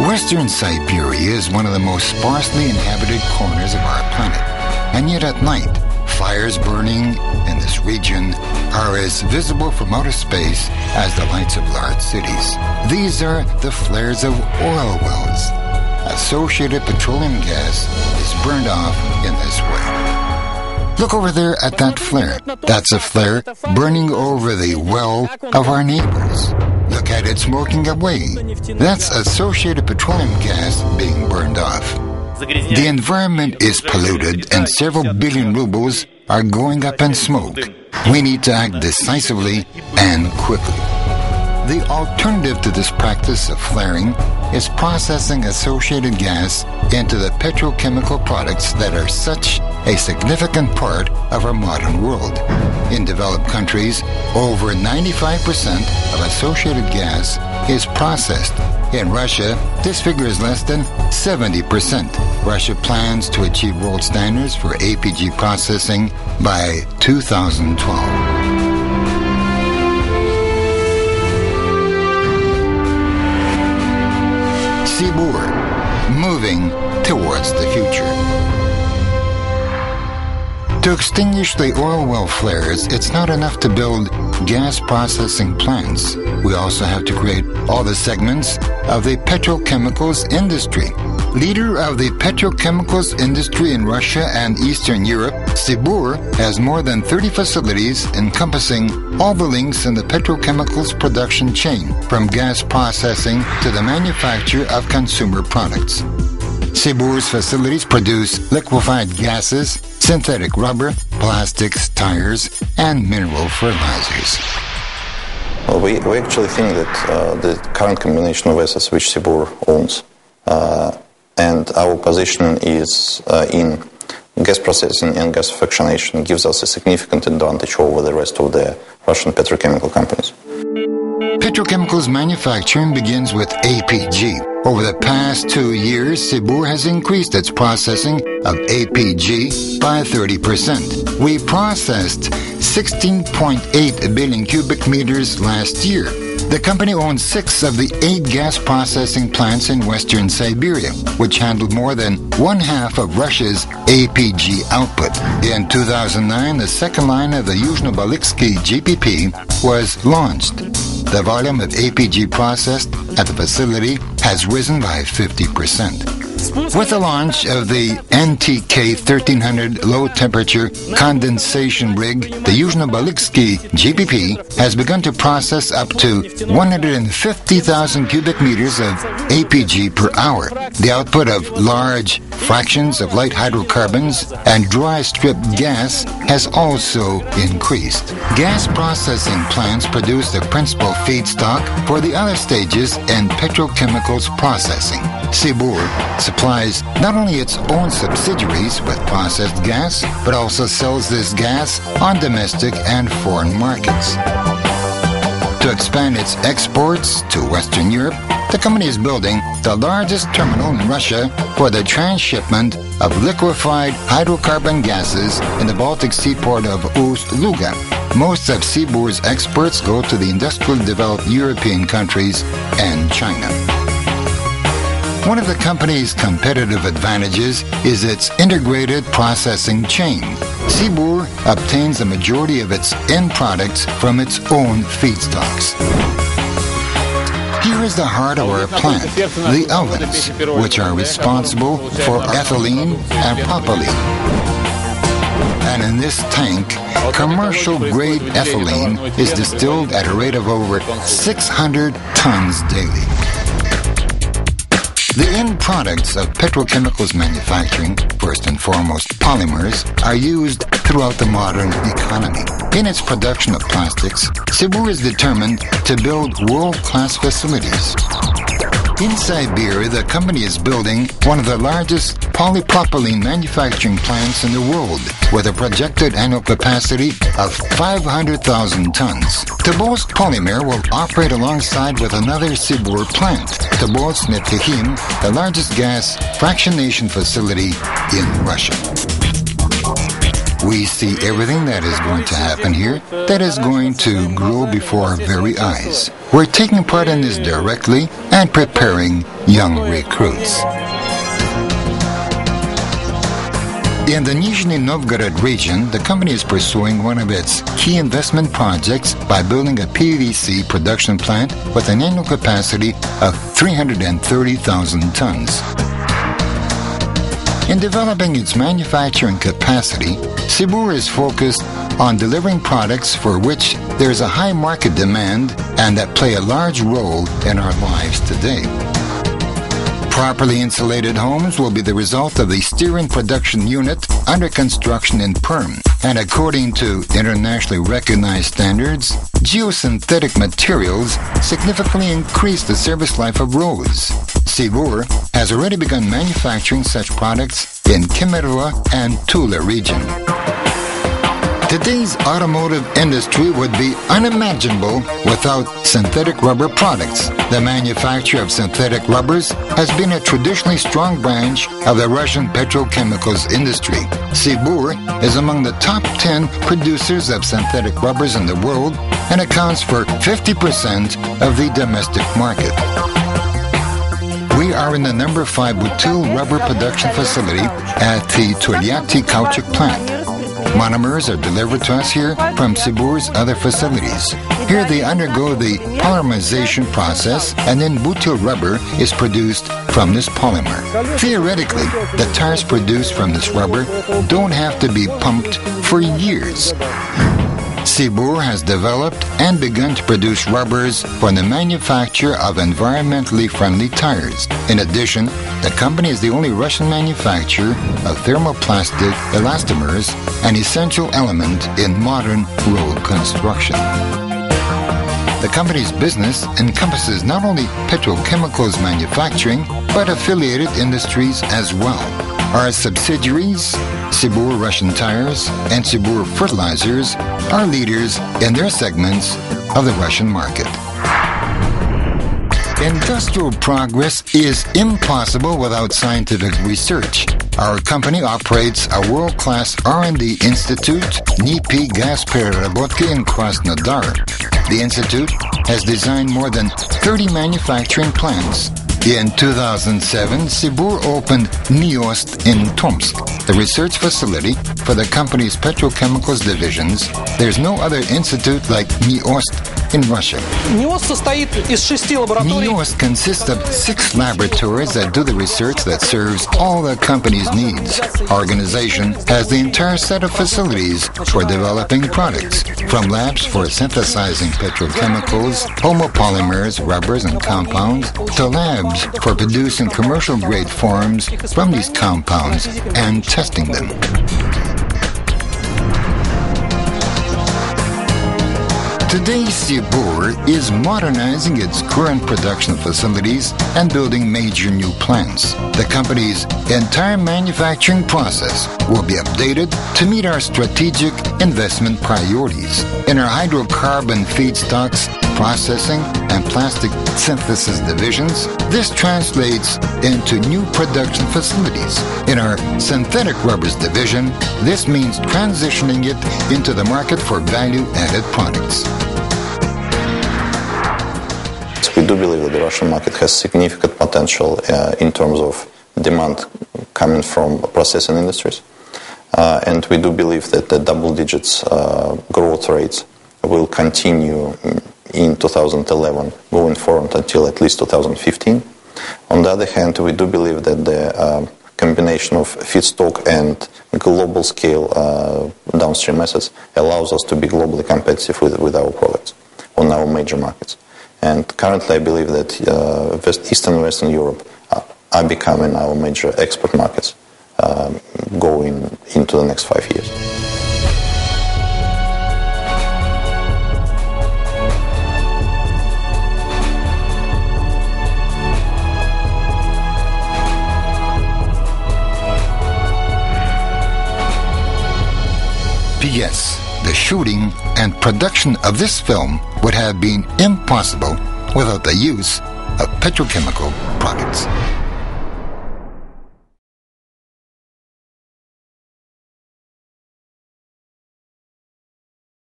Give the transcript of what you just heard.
Western Siberia is one of the most sparsely inhabited corners of our planet, and yet at night, fires burning in this region are as visible from outer space as the lights of large cities. These are the flares of oil wells. Associated petroleum gas is burned off in this way. Look over there at that flare. That's a flare burning over the well of our neighbors. Look at it smoking away. That's associated petroleum gas being burned off. The environment is polluted and several billion rubles are going up in smoke. We need to act decisively and quickly. The alternative to this practice of flaring is processing associated gas into the petrochemical products that are such a significant part of our modern world. In developed countries, over 95% of associated gas is processed. In Russia, this figure is less than 70%. Russia plans to achieve world standards for APG processing by 2012. Sibur, moving towards the future. To extinguish the oil well flares, it's not enough to build gas processing plants. We also have to create all the segments of the petrochemicals industry. Leader of the petrochemicals industry in Russia and Eastern Europe, Sibur has more than 30 facilities encompassing all the links in the petrochemicals production chain, from gas processing to the manufacture of consumer products. Sibur's facilities produce liquefied gases, synthetic rubber, plastics, tires, and mineral fertilizers. Well, we actually think that the current combination of assets which Sibur owns and our position is in gas processing and gas fractionation gives us a significant advantage over the rest of the Russian petrochemical companies. Petrochemicals manufacturing begins with APG. Over the past 2 years, Sibur has increased its processing of APG by 30%. We processed 16.8 billion cubic meters last year. The company owns 6 of the 8 gas processing plants in Western Siberia, which handled more than one-half of Russia's APG output. In 2009, the second line of the Yuzhno-Balykski GPP was launched. The volume of APG processed at the facility has risen by 50%. With the launch of the NTK 1300 low-temperature condensation rig, the Yuzhno-Balykski GPP has begun to process up to 150,000 cubic meters of APG per hour. The output of large fractions of light hydrocarbons and dry strip gas has also increased. Gas processing plants produce the principal feedstock for the other stages in petrochemicals processing. Sibur supplies not only its own subsidiaries with processed gas, but also sells this gas on domestic and foreign markets. To expand its exports to Western Europe, the company is building the largest terminal in Russia for the transshipment of liquefied hydrocarbon gases in the Baltic seaport of Ust-Luga. Most of Sibur's exports go to the industrially developed European countries and China. One of the company's competitive advantages is its integrated processing chain. Sibur obtains the majority of its end products from its own feedstocks. Here is the heart of our plant, the ovens, which are responsible for ethylene and propylene. And in this tank, commercial-grade ethylene is distilled at a rate of over 600 tons daily. The end products of petrochemicals manufacturing, first and foremost polymers, are used throughout the modern economy. In its production of plastics, Sibur is determined to build world-class facilities. In Siberia, the company is building one of the largest polypropylene manufacturing plants in the world, with a projected annual capacity of 500,000 tons. Tobolsk Polymer will operate alongside with another Sibur plant, Tobolsk Neftechim, the largest gas fractionation facility in Russia. We see everything that is going to happen here, that is going to grow before our very eyes. We're taking part in this directly and preparing young recruits. In the Nizhny Novgorod region, the company is pursuing one of its key investment projects by building a PVC production plant with an annual capacity of 330,000 tons. In developing its manufacturing capacity, Sibur is focused on delivering products for which there is a high market demand and that play a large role in our lives today. Properly insulated homes will be the result of the steering production unit under construction in Perm. And according to internationally recognized standards, geosynthetic materials significantly increase the service life of roads. Sibur has already begun manufacturing such products in Kemerovo and Tula region. Today's automotive industry would be unimaginable without synthetic rubber products. The manufacture of synthetic rubbers has been a traditionally strong branch of the Russian petrochemicals industry. Sibur is among the top 10 producers of synthetic rubbers in the world and accounts for 50% of the domestic market. We are in the number 5 butyl rubber production facility at the Tolyatti Kautschuk plant. Monomers are delivered to us here from Sibur's other facilities. Here they undergo the polymerization process and then butyl rubber is produced from this polymer. Theoretically, the tires produced from this rubber don't have to be pumped for years. Sibur has developed and begun to produce rubbers for the manufacture of environmentally friendly tires. In addition, the company is the only Russian manufacturer of thermoplastic elastomers, an essential element in modern road construction. The company's business encompasses not only petrochemicals manufacturing, but affiliated industries as well. Our subsidiaries, Sibur Russian Tires and Sibur Fertilizers, are leaders in their segments of the Russian market. Industrial progress is impossible without scientific research. Our company operates a world-class R&D institute, Dnipro Gas Pererabotki in Krasnodar. The institute has designed more than 30 manufacturing plants. In 2007, Sibur opened NIOST in Tomsk, the research facility for the company's petrochemicals divisions. There's no other institute like NIOST in Russia. NIOST consists of 6 laboratories that do the research that serves all the company's needs. Our organization has the entire set of facilities for developing products, from labs for synthesizing petrochemicals, homopolymers, rubbers, and compounds, to labs for producing commercial-grade forms from these compounds and testing them. Today, Sibur is modernizing its current production facilities and building major new plants. The company's entire manufacturing process will be updated to meet our strategic investment priorities. In our hydrocarbon feedstocks, processing, and plastic synthesis divisions, this translates into new production facilities. In our synthetic rubbers division, this means transitioning it into the market for value-added products. We do believe that the Russian market has significant potential in terms of demand coming from processing industries. And we do believe that the double digits growth rates will continue in 2011 going forward until at least 2015. On the other hand, we do believe that the combination of feedstock and global scale downstream assets allows us to be globally competitive with our products on our major markets. And currently I believe that Eastern and Western Europe are becoming our major export markets going into the next 5 years. P.S. The shooting and production of this film would have been impossible without the use of petrochemical products.